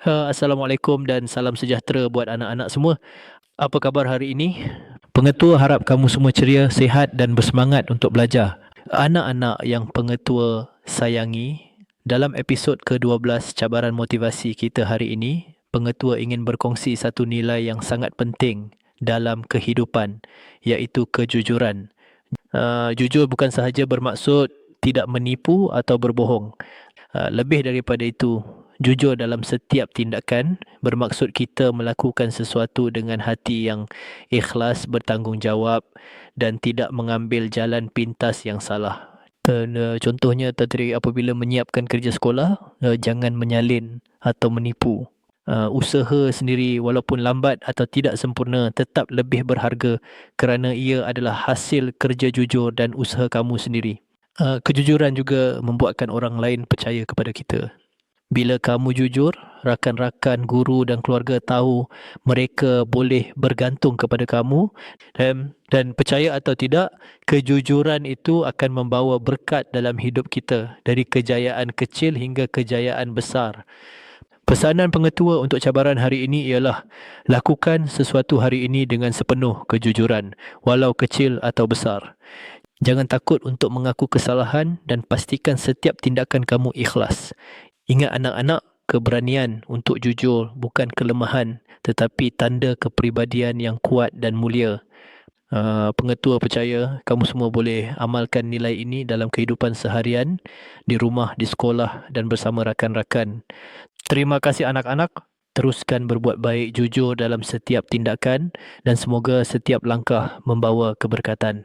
Assalamualaikum dan salam sejahtera buat anak-anak semua. Apa khabar hari ini? Pengetua harap kamu semua ceria, sihat dan bersemangat untuk belajar. Anak-anak yang pengetua sayangi, dalam episod ke-12 cabaran motivasi kita hari ini, pengetua ingin berkongsi satu nilai yang sangat penting dalam kehidupan, iaitu kejujuran. Jujur bukan sahaja bermaksud tidak menipu atau berbohong. Lebih daripada itu, jujur dalam setiap tindakan bermaksud kita melakukan sesuatu dengan hati yang ikhlas, bertanggungjawab dan tidak mengambil jalan pintas yang salah. Contohnya tadi apabila menyiapkan kerja sekolah, jangan menyalin atau menipu. Usaha sendiri walaupun lambat atau tidak sempurna tetap lebih berharga kerana ia adalah hasil kerja jujur dan usaha kamu sendiri. Kejujuran juga membuatkan orang lain percaya kepada kita. Bila kamu jujur, rakan-rakan, guru dan keluarga tahu mereka boleh bergantung kepada kamu dan percaya atau tidak, kejujuran itu akan membawa berkat dalam hidup kita dari kejayaan kecil hingga kejayaan besar. Pesanan pengetua untuk cabaran hari ini ialah lakukan sesuatu hari ini dengan sepenuh kejujuran, walau kecil atau besar. Jangan takut untuk mengaku kesalahan dan pastikan setiap tindakan kamu ikhlas. Ingat anak-anak, keberanian untuk jujur bukan kelemahan tetapi tanda kepribadian yang kuat dan mulia. Pengetua percaya kamu semua boleh amalkan nilai ini dalam kehidupan seharian, di rumah, di sekolah dan bersama rakan-rakan. Terima kasih anak-anak. Teruskan berbuat baik jujur dalam setiap tindakan dan semoga setiap langkah membawa keberkatan.